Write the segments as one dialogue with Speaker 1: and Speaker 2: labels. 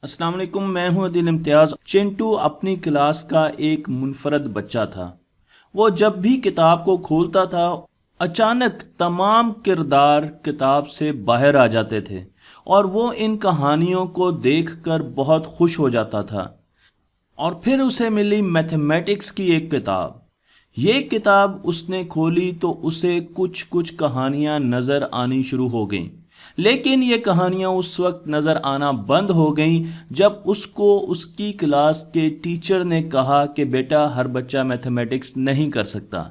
Speaker 1: अस्सलाम वालेकुम। मैं हूं अदिल इम्तियाज़। चिंटू अपनी क्लास का एक मुनफरद बच्चा था। वो जब भी किताब को खोलता था, अचानक तमाम किरदार किताब से बाहर आ जाते थे और वो इन कहानियों को देखकर बहुत खुश हो जाता था। और फिर उसे मिली मैथमेटिक्स की एक किताब। ये किताब उसने खोली तो उसे कुछ कुछ कहानियां नज़र आनी शुरू हो गईं। लेकिन ये कहानियां उस वक्त नज़र आना बंद हो गईं जब उसको उसकी क्लास के टीचर ने कहा कि बेटा, हर बच्चा मैथमेटिक्स नहीं कर सकता।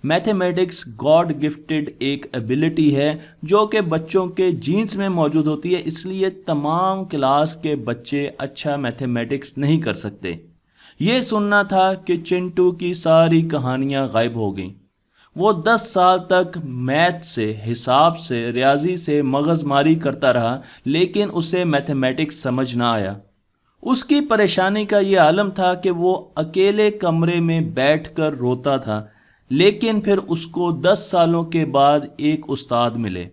Speaker 1: मैथमेटिक्स गॉड गिफ्टेड एक एबिलिटी है जो कि बच्चों के जीन्स में मौजूद होती है, इसलिए तमाम क्लास के बच्चे अच्छा मैथमेटिक्स नहीं कर सकते। ये सुनना था कि चिंटू की सारी कहानियां गायब हो गईं। वो 10 साल तक मैथ से, हिसाब से, रियाजी से मगजमारी करता रहा, लेकिन उसे मैथमेटिक्स समझ ना आया। उसकी परेशानी का ये आलम था कि वो अकेले कमरे में बैठकर रोता था। लेकिन फिर उसको 10 सालों के बाद एक उस्ताद मिले।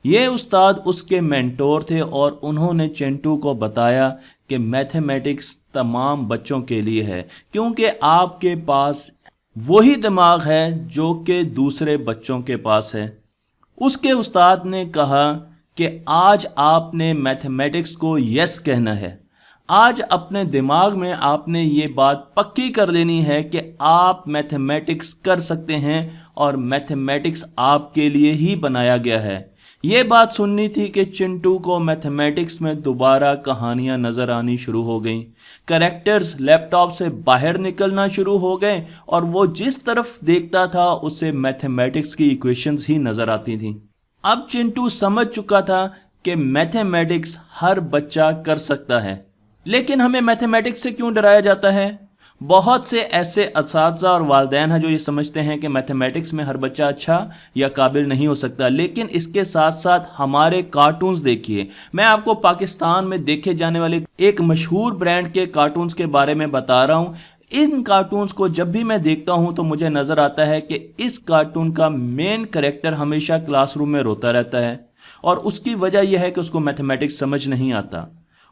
Speaker 1: ये उस्ताद उसके मेंटोर थे और उन्होंने चिंटू को बताया कि मैथमेटिक्स तमाम बच्चों के लिए है, क्योंकि आपके पास वही दिमाग है जो कि दूसरे बच्चों के पास है। उसके उस्ताद ने कहा कि आज आपने मैथमेटिक्स को यस कहना है। आज अपने दिमाग में आपने ये बात पक्की कर लेनी है कि आप मैथमेटिक्स कर सकते हैं और मैथमेटिक्स आपके लिए ही बनाया गया है। ये बात सुननी थी कि चिंटू को मैथमेटिक्स में दोबारा कहानियां नजर आनी शुरू हो गईं। कैरेक्टर्स लैपटॉप से बाहर निकलना शुरू हो गए और वो जिस तरफ देखता था उसे मैथमेटिक्स की इक्वेशंस ही नजर आती थीं। अब चिंटू समझ चुका था कि मैथमेटिक्स हर बच्चा कर सकता है। लेकिन हमें मैथमेटिक्स से क्यों डराया जाता है? बहुत से ऐसे असातिज़ा और वालिदैन हैं जो ये समझते हैं कि मैथमेटिक्स में हर बच्चा अच्छा या काबिल नहीं हो सकता। लेकिन इसके साथ साथ हमारे कार्टून्स देखिए। मैं आपको पाकिस्तान में देखे जाने वाले एक मशहूर ब्रांड के कार्टून्स के बारे में बता रहा हूँ। इन कार्टून्स को जब भी मैं देखता हूँ तो मुझे नज़र आता है कि इस कार्टून का मेन कैरेक्टर हमेशा क्लासरूम में रोता रहता है और उसकी वजह यह है कि उसको मैथमेटिक्स समझ नहीं आता।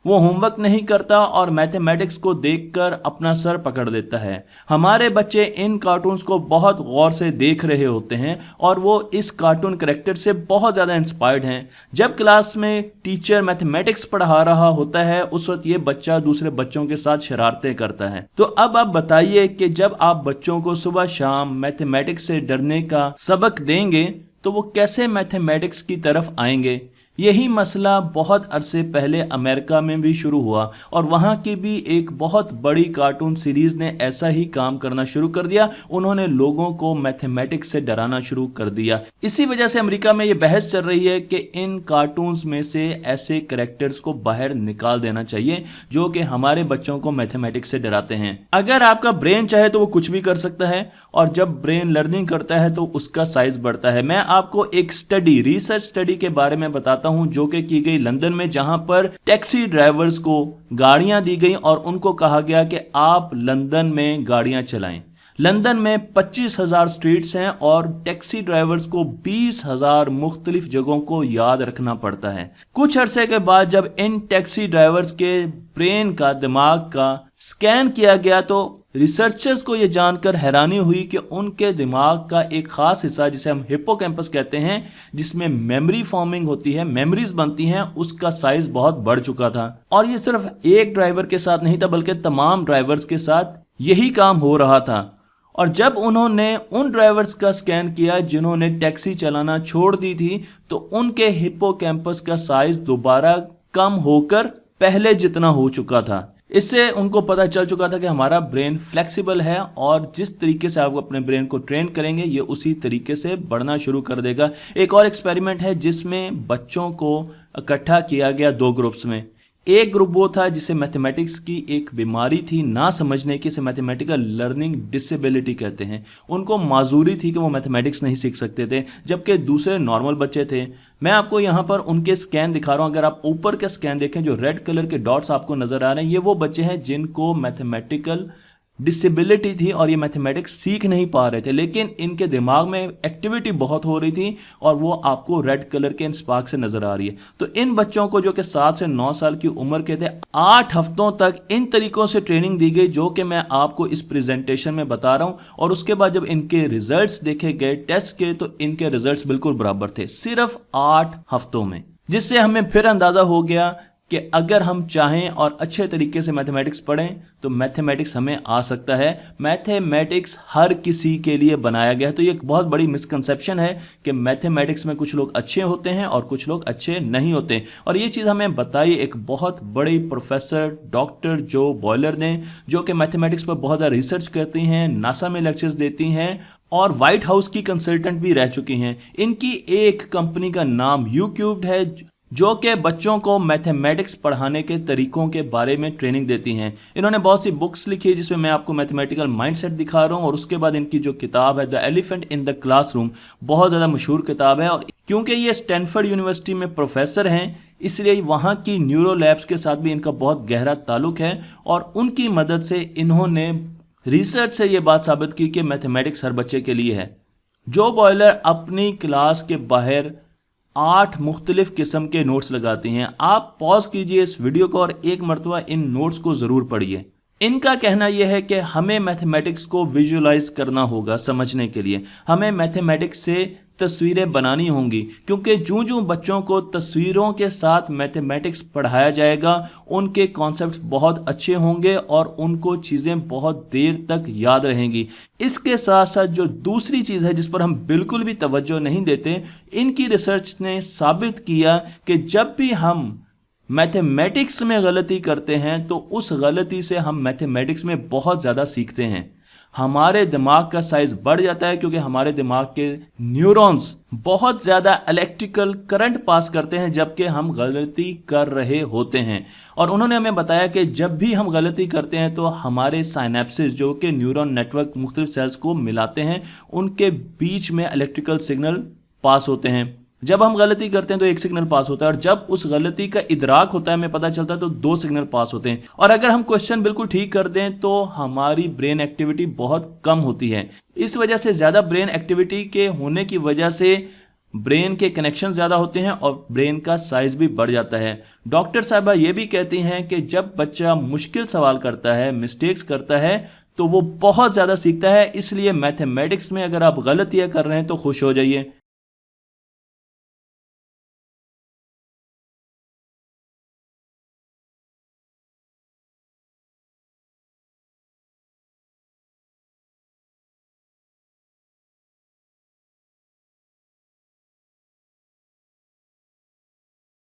Speaker 1: वो होमवर्क नहीं करता और मैथमेटिक्स को देखकर अपना सर पकड़ लेता है। हमारे बच्चे इन कार्टून्स को बहुत गौर से देख रहे होते हैं और वो इस कार्टून कैरेक्टर से बहुत ज़्यादा इंस्पायर्ड हैं। जब क्लास में टीचर मैथमेटिक्स पढ़ा रहा होता है उस वक्त ये बच्चा दूसरे बच्चों के साथ शरारतें करता है। तो अब आप बताइए कि जब आप बच्चों को सुबह शाम मैथमेटिक्स से डरने का सबक देंगे तो वो कैसे मैथमेटिक्स की तरफ आएंगे? यही मसला बहुत अरसे पहले अमेरिका में भी शुरू हुआ और वहाँ की भी एक बहुत बड़ी कार्टून सीरीज़ ने ऐसा ही काम करना शुरू कर दिया। उन्होंने लोगों को मैथमेटिक्स से डराना शुरू कर दिया। इसी वजह से अमेरिका में ये बहस चल रही है कि इन कार्टून्स में से ऐसे कैरेक्टर्स को बाहर निकाल देना चाहिए जो कि हमारे बच्चों को मैथमेटिक्स से डराते हैं। अगर आपका ब्रेन चाहे तो वो कुछ भी कर सकता है और जब ब्रेन लर्निंग करता है तो उसका साइज बढ़ता है। मैं आपको एक रिसर्च स्टडी के बारे में बताता हूं जो कि की गई लंदन में, जहां पर टैक्सी ड्राइवर्स को गाड़ियां दी गई और उनको कहा गया कि आप लंदन में गाड़ियां चलाएं। लंदन में 25,000 स्ट्रीट्स हैं और टैक्सी ड्राइवर्स को 20,000 मुख्तलिफ जगहों को याद रखना पड़ता है। कुछ अरसे के बाद जब इन टैक्सी ड्राइवर्स के ब्रेन का, दिमाग का स्कैन किया गया तो रिसर्चर्स को यह जानकर हैरानी हुई कि उनके दिमाग का एक खास हिस्सा जिसे हम हिप्पोकैम्पस कहते हैं, जिसमें मेमोरी फॉर्मिंग होती है, मेमोरीज बनती हैं, उसका साइज बहुत बढ़ चुका था। और ये सिर्फ एक ड्राइवर के साथ नहीं था बल्कि तमाम ड्राइवर्स के साथ यही काम हो रहा था। और जब उन्होंने उन ड्राइवर्स का स्कैन किया जिन्होंने टैक्सी चलाना छोड़ दी थी तो उनके हिप्पोकैम्पस का साइज दोबारा कम होकर पहले जितना हो चुका था। इससे उनको पता चल चुका था कि हमारा ब्रेन फ्लेक्सिबल है और जिस तरीके से आप अपने ब्रेन को ट्रेन करेंगे ये उसी तरीके से बढ़ना शुरू कर देगा। एक और एक्सपेरिमेंट है जिसमें बच्चों को इकट्ठा किया गया 2 ग्रुप्स में। एक ग्रुप वो था जिसे मैथमेटिक्स की एक बीमारी थी, ना समझने की, इसे मैथमेटिकल लर्निंग डिसेबिलिटी कहते हैं। उनको माजूरी थी कि वो मैथमेटिक्स नहीं सीख सकते थे, जबकि दूसरे नॉर्मल बच्चे थे। मैं आपको यहाँ पर उनके स्कैन दिखा रहा हूँ। अगर आप ऊपर का स्कैन देखें, जो रेड कलर के डॉट्स आपको नजर आ रहे हैं, ये वो बच्चे हैं जिनको मैथमेटिकल डिसेबिलिटी थी और ये मैथमेटिक्स सीख नहीं पा रहे थे, लेकिन इनके दिमाग में एक्टिविटी बहुत हो रही थी और वो आपको रेड कलर के इन स्पार्क से नजर आ रही है। तो इन बच्चों को जो कि 7 से 9 साल की उम्र के थे, 8 हफ्तों तक इन तरीकों से ट्रेनिंग दी गई जो कि मैं आपको इस प्रेजेंटेशन में बता रहा हूं। और उसके बाद जब इनके रिजल्ट्स देखे गए टेस्ट के, तो इनके रिजल्ट्स बिल्कुल बराबर थे, सिर्फ 8 हफ्तों में। जिससे हमें फिर अंदाजा हो गया कि अगर हम चाहें और अच्छे तरीके से मैथमेटिक्स पढ़ें तो मैथमेटिक्स हमें आ सकता है। मैथमेटिक्स हर किसी के लिए बनाया गया है। तो ये एक बहुत बड़ी मिसकंसेप्शन है कि मैथमेटिक्स में कुछ लोग अच्छे होते हैं और कुछ लोग अच्छे नहीं होते। और ये चीज़ हमें बताई एक बहुत बड़ी प्रोफेसर डॉक्टर जो बॉयलर ने, जो कि मैथमेटिक्स पर बहुत ज़्यादा रिसर्च करती हैं, नासा में लेक्चर्स देती हैं और व्हाइट हाउस की कंसल्टेंट भी रह चुकी हैं। इनकी एक कंपनी का नाम यूक्यूब्ड है जो कि बच्चों को मैथमेटिक्स पढ़ाने के तरीकों के बारे में ट्रेनिंग देती हैं। इन्होंने बहुत सी बुक्स लिखी है जिसमें मैं आपको मैथमेटिकल माइंडसेट दिखा रहा हूं। और उसके बाद इनकी जो किताब है the elephant in the classroom, बहुत ज़्यादा मशहूर किताब है। और क्योंकि ये स्टैनफोर्ड यूनिवर्सिटी में प्रोफेसर हैं, इसलिए वहाँ की न्यूरो लैब्स के साथ भी इनका बहुत गहरा ताल्लुक है। और उनकी मदद से इन्होंने रिसर्च से ये बात साबित की कि मैथमेटिक्स हर बच्चे के लिए है। जो बॉयलर अपनी क्लास के बाहर 8 मुख्तलिफ किस्म के नोट्स लगाती हैं। आप पॉज कीजिए इस वीडियो को और एक मरतबा इन नोट्स को ज़रूर पढ़िए। इनका कहना यह है कि हमें मैथमेटिक्स को विजुअलाइज करना होगा समझने के लिए। हमें मैथमेटिक्स से तस्वीरें बनानी होंगी, क्योंकि जूं जूं बच्चों को तस्वीरों के साथ मैथमेटिक्स पढ़ाया जाएगा, उनके कॉन्सेप्ट्स बहुत अच्छे होंगे और उनको चीज़ें बहुत देर तक याद रहेंगी। इसके साथ साथ जो दूसरी चीज़ है जिस पर हम बिल्कुल भी तवज्जो नहीं देते, इनकी रिसर्च ने साबित किया कि जब भी हम मैथमेटिक्स में गलती करते हैं तो उस गलती से हम मैथमेटिक्स में बहुत ज़्यादा सीखते हैं। हमारे दिमाग का साइज बढ़ जाता है क्योंकि हमारे दिमाग के न्यूरॉन्स बहुत ज़्यादा इलेक्ट्रिकल करंट पास करते हैं जबकि हम गलती कर रहे होते हैं। और उन्होंने हमें बताया कि जब भी हम गलती करते हैं तो हमारे साइनेप्सिस, जो कि न्यूरॉन नेटवर्क मुख्तलिफ सेल्स को मिलाते हैं, उनके बीच में इलेक्ट्रिकल सिग्नल पास होते हैं। जब हम गलती करते हैं तो एक सिग्नल पास होता है और जब उस गलती का इदराक होता है, हमें पता चलता है, तो 2 सिग्नल पास होते हैं। और अगर हम क्वेश्चन बिल्कुल ठीक कर दें तो हमारी ब्रेन एक्टिविटी बहुत कम होती है। इस वजह से ज़्यादा ब्रेन एक्टिविटी के होने की वजह से ब्रेन के कनेक्शन ज़्यादा होते हैं और ब्रेन का साइज भी बढ़ जाता है। डॉक्टर साहबा ये भी कहती हैं कि जब बच्चा मुश्किल सवाल करता है, मिस्टेक्स करता है, तो वो बहुत ज़्यादा सीखता है। इसलिए मैथमेटिक्स में अगर आप गलतियाँ कर रहे हैं तो खुश हो जाइए।